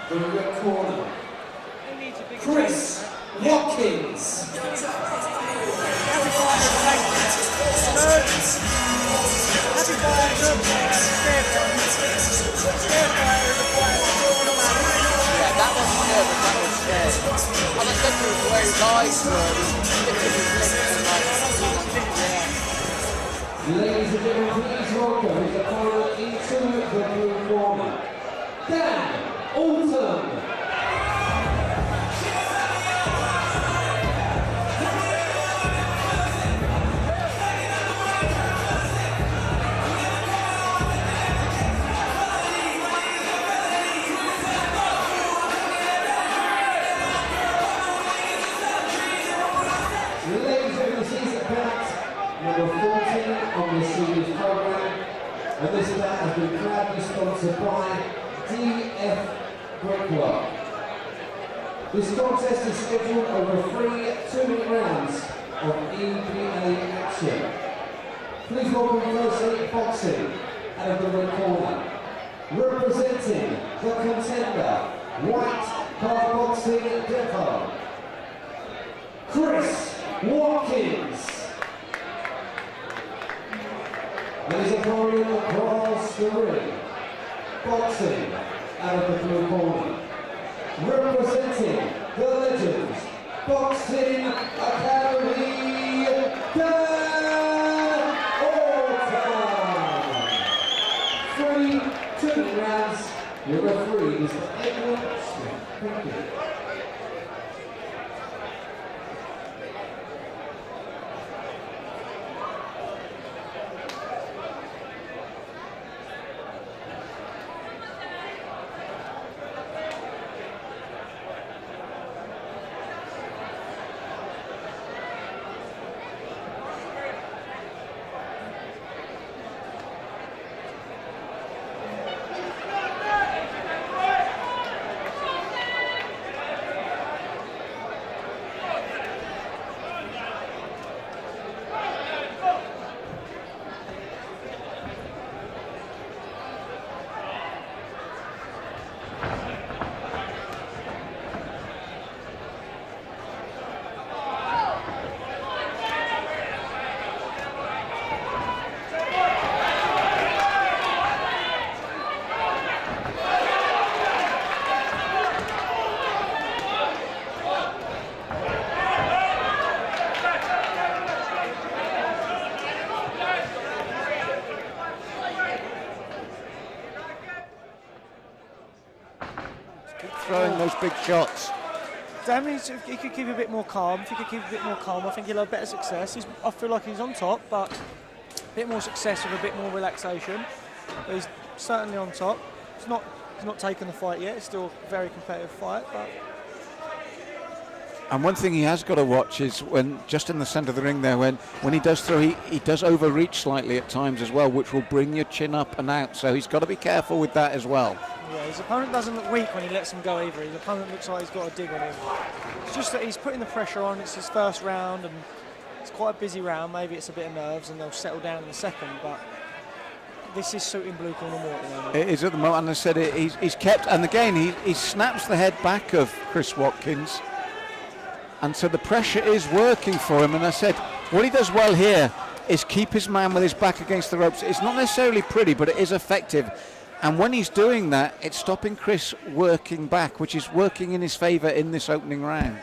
the red corner, Chris Watkins. That wasn't nervous, that was scared. And I said to him where his eyes were, he lifted his lips and Ladies and gentlemen, please welcome his opponent into the blue corner, Oughton. Number 14 on the series program, and this bout has been proudly sponsored by DF Brickwork. This contest is scheduled over 3 2-minute rounds of EBA action. Please welcome EBA Boxing out of the red corner, representing the contender, Boxing Depot, Chris Watkins. His opponent across the ring, boxing out of the blue corner, representing the Legends Boxing Academy, Oughton. 3 2 rounds. Your referee is Edward Smith. Thank you. Throwing those big shots. If he could keep a bit more calm, I think he'll have better success. I feel like he's on top, but a bit more success with a bit more relaxation. But he's certainly on top. He's not taken the fight yet. It's still a very competitive fight, but. And one thing he has got to watch is when just in the centre of the ring there, when he does throw, he does overreach slightly at times as well, which will bring your chin up and out. So he's got to be careful with that as well. Yeah, his opponent doesn't look weak when he lets him go either. His opponent looks like he's got a dig on him. It's just that he's putting the pressure on. It's his first round and it's quite a busy round. Maybe it's a bit of nerves and they'll settle down in the second, but this is suiting blue corner more at the moment. It is at the moment, and I said he's kept, and again he snaps the head back of Chris Watkins, and so the pressure is working for him. And I said what he does well here is keep his man with his back against the ropes. It's not necessarily pretty, but it is effective. And when he's doing that, it's stopping Chris working back, which is working in his favour in this opening round.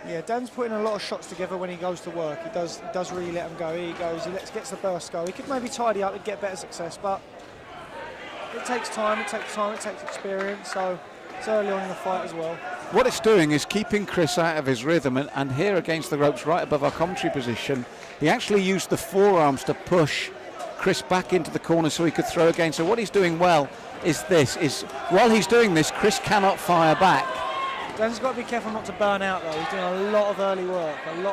Yeah, Dan's putting a lot of shots together when he goes to work. He does really let him go. He gets the burst go. He could maybe tidy up and get better success, but it takes time, it takes experience, so it's early on in the fight as well. What it's doing is keeping Chris out of his rhythm, and here against the ropes right above our commentary position, he actually used the forearms to push Chris back into the corner so he could throw again. So what he's doing well is while he's doing this, Chris cannot fire back. Dan's got to be careful not to burn out though. He's doing a lot of early work, and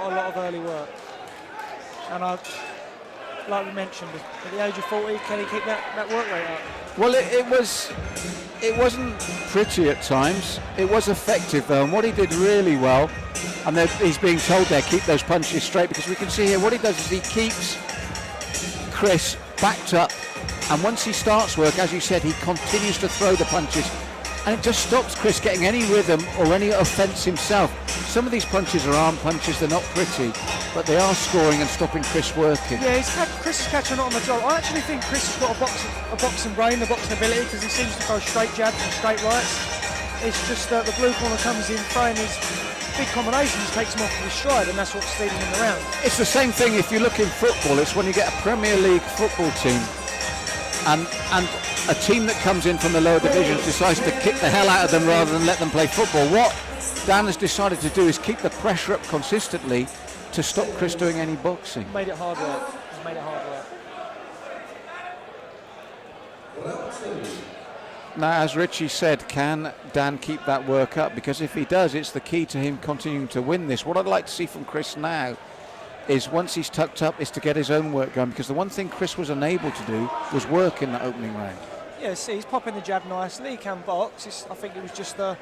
like we mentioned, at the age of 40, can he keep that work rate up? Well, it wasn't pretty at times. It was effective though, and what he did really well, and he's being told there, keep those punches straight, because we can see here what he does is he keeps Chris backed up, and once he starts work, as you said, he continues to throw the punches, and it just stops Chris getting any rhythm or any offence himself. Some of these punches are arm punches, they're not pretty, but they are scoring and stopping Chris working. Yeah, Chris is catching on the job. I actually think Chris has got a boxing brain, a boxing ability, because he seems to throw straight jabs and straight rights. It's just that the blue corner comes in throwing his big combinations, takes him off his stride, and that's what's stealing him around. It's the same thing if you look in football. It's when you get a Premier League football team and a team that comes in from the lower divisions decides to kick the hell out of them rather than let them play football. What Dan has decided to do is keep the pressure up consistently to stop Chris doing any boxing. Made it hard work. He's made it hard work. Now, as Richie said, can Dan keep that work up? Because if he does, it's the key to him continuing to win this. What I'd like to see from Chris now is, once he's tucked up, is to get his own work going, because the one thing Chris was unable to do was work in that opening round. Yeah, see, he's popping the jab nicely, he can box. I think it was just the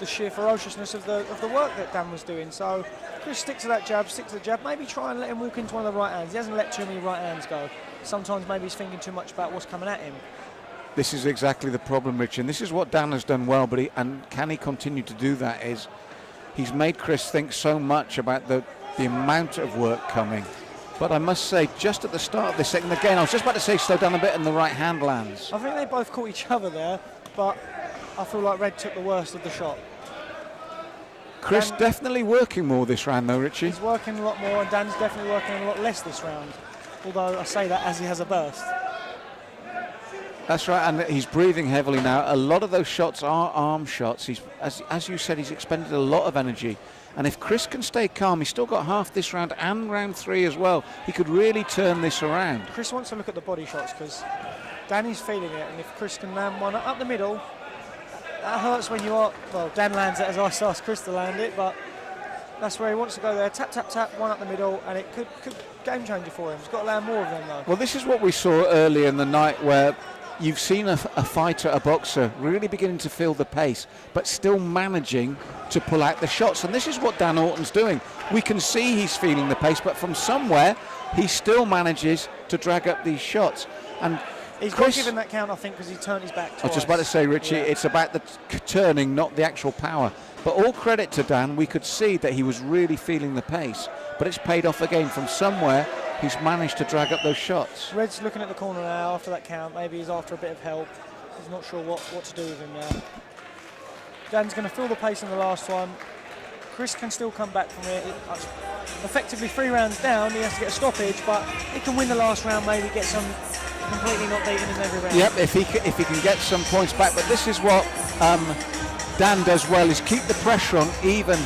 sheer ferociousness of the work that Dan was doing. So Chris, stick to that jab, stick to the jab, maybe try and let him walk into one of the right hands. He hasn't let too many right hands go. Sometimes maybe he's thinking too much about what's coming at him. This is exactly the problem, Rich, and this is what Dan has done well, but can he continue to do that? Is he's made Chris think so much about the amount of work coming. But I must say, just at the start of this second, again, I was just about to say slow down a bit and the right hand lands. I think they both caught each other there, but I feel like Red took the worst of the shot. Chris definitely working more this round though, Richie. He's working a lot more, and Dan's definitely working a lot less this round. Although I say that as he has a burst. That's right, and he's breathing heavily now. A lot of those shots are arm shots. He's, as you said, he's expended a lot of energy. And if Chris can stay calm, he's still got half this round and round 3 as well. He could really turn this around. Chris wants to look at the body shots, because Danny's feeling it, and if Chris can land one up the middle, that hurts when you are, well, Dan lands it as I asked Chris to land it, but that's where he wants to go there. Tap, tap, tap, one up the middle, and it could game changer for him. He's got to land more of them though. Well, this is what we saw early in the night, where you've seen a fighter, a boxer, really beginning to feel the pace, but still managing to pull out the shots. And this is what Dan Oughton's doing. We can see he's feeling the pace, but from somewhere, he still manages to drag up these shots. And he's not given that count, I think, because he turned his back twice. I was just about to say, Richie, it's about the turning, not the actual power. But all credit to Dan, we could see that he was really feeling the pace, but it's paid off again. From somewhere, he's managed to drag up those shots. Red's looking at the corner now after that count. Maybe he's after a bit of help. He's not sure what to do with him now. Dan's going to feel the pace in the last one. Chris can still come back from it. Effectively 3 rounds down, he has to get a stoppage, but he can win the last round, maybe get some completely not beating in every round. Yep, if he can get some points back. But this is what Dan does well, is keep the pressure on even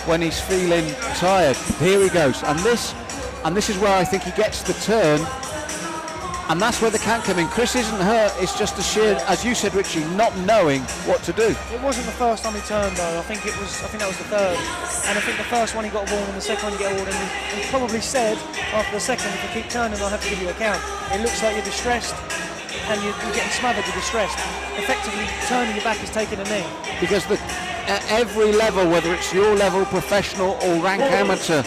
when he's feeling tired. Here he goes, and this is where I think he gets the turn, and that's where the count come in. Chris isn't hurt, it's just the sheer, as you said, Richie, not knowing what to do. It wasn't the first time he turned though. I think that was the third, and I think the first one he got a warning, the second one you get a warning. He probably said after the second, if you keep turning, I'll have to give you a count. It looks like you're distressed, and you're getting smothered, you're distressed. Effectively turning your back is taking a knee. Because at every level, whether it's your level, professional or rank amateur,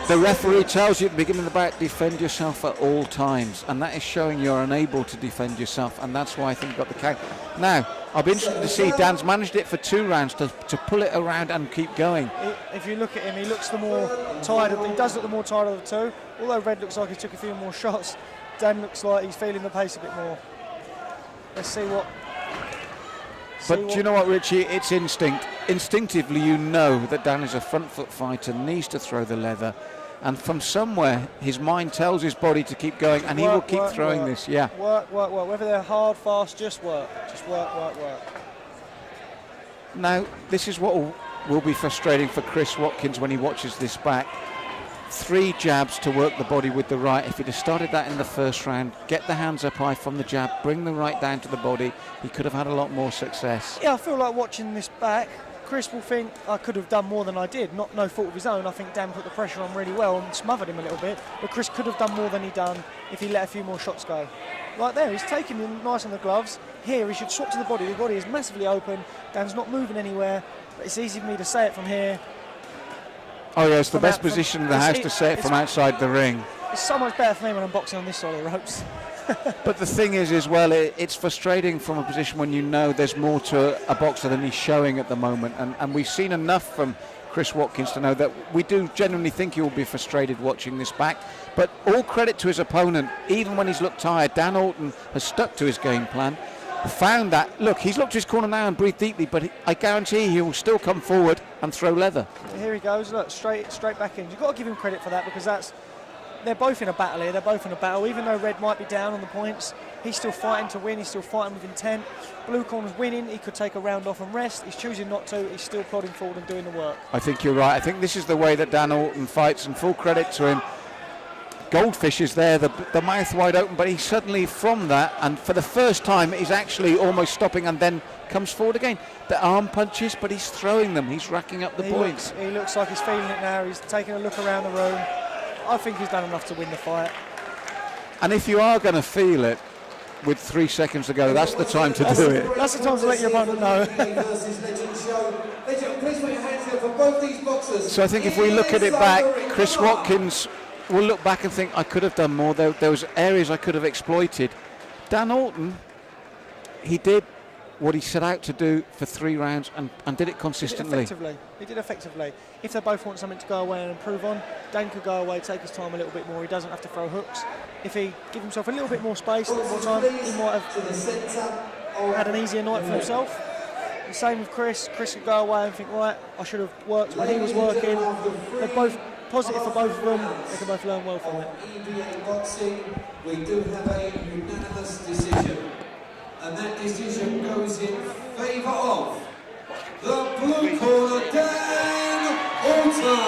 the referee tells you at the beginning of the bout, defend yourself at all times, and that is showing you're unable to defend yourself, and that's why I think he got the count. Now, I'll be interested to see, Dan's managed it for 2 rounds to pull it around and keep going. If you look at him, he looks the more tired, he does look the more tired of the two. Although Red looks like he took a few more shots, Dan looks like he's feeling the pace a bit more. Let's see what... But do you know what, Richie? It's instinct. Instinctively, you know that Dan is a front foot fighter, needs to throw the leather, and from somewhere, his mind tells his body to keep going, and he will keep throwing this. Yeah. Work. Whether they're hard, fast, just work. Just work. Now, this is what will be frustrating for Chris Watkins when he watches this back. 3 jabs to work the body with the right. If he'd have started that in the first round, get the hands up high from the jab, bring the right down to the body, he could have had a lot more success. Yeah, I feel like watching this back, Chris will think I could have done more than I did. No fault of his own. I think Dan put the pressure on really well and smothered him a little bit, but Chris could have done more than he done if he let a few more shots go. Right there, he's taking him nice on the gloves. Here, he should swap to the body. The body is massively open. Dan's not moving anywhere, but it's easy for me to say it from here. Oh yeah, it's the best position in the house to say it from outside the ring. It's so much better for me when I'm boxing on this side of the ropes. But the thing is, as well, it's frustrating from a position when you know there's more to a boxer than he's showing at the moment. And we've seen enough from Chris Watkins to know that we do genuinely think he will be frustrated watching this back. But all credit to his opponent, even when he's looked tired. Dan Oughton has stuck to his game plan, found that. Look, he's looked to his corner now and breathed deeply, but I guarantee he will still come forward and throw leather. Here he goes, look, straight back in. You've got to give him credit for that, because they're both in a battle here. They're both in a battle. Even though Red might be down on the points, he's still fighting to win. He's still fighting with intent. Blue corner's winning. He could take a round off and rest. He's choosing not to. He's still plodding forward and doing the work. I think you're right. I think this is the way that Dan Oughton fights, and full credit to him. Goldfish is there, the mouth wide open, but he's suddenly from that, and for the first time he's actually almost stopping and then comes forward again. The arm punches, but he's throwing them. He's racking up the points. He looks like he's feeling it now. He's taking a look around the room. I think he's done enough to win the fight. And if you are going to feel it with 3 seconds to go, that's the time to do it. That's the time to let your opponent know. So I think if we look at it back, Chris Watkins will look back and think, I could have done more. There was areas I could have exploited. Dan Oughton, he did what he set out to do for 3 rounds and did it consistently. He did effectively. If they both want something to go away and improve on, Dan could go away, take his time a little bit more. He doesn't have to throw hooks. If he give himself a little bit more space, a little more time, he might have had an easier night for himself. The same with Chris. Chris could go away and think, right, I should have worked when he was working. They're both positive for both of them. They can both learn well from it. EBA Boxing, we do have a unanimous decision, and that decision goes in favour of the blue corner, Dan Oughton.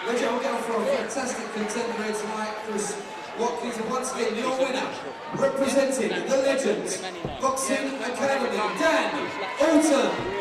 Ladies and gentlemen, for a fantastic contender here tonight, Chris Watkins, and once again your winner, representing the Legends Boxing Academy, Dan Oughton.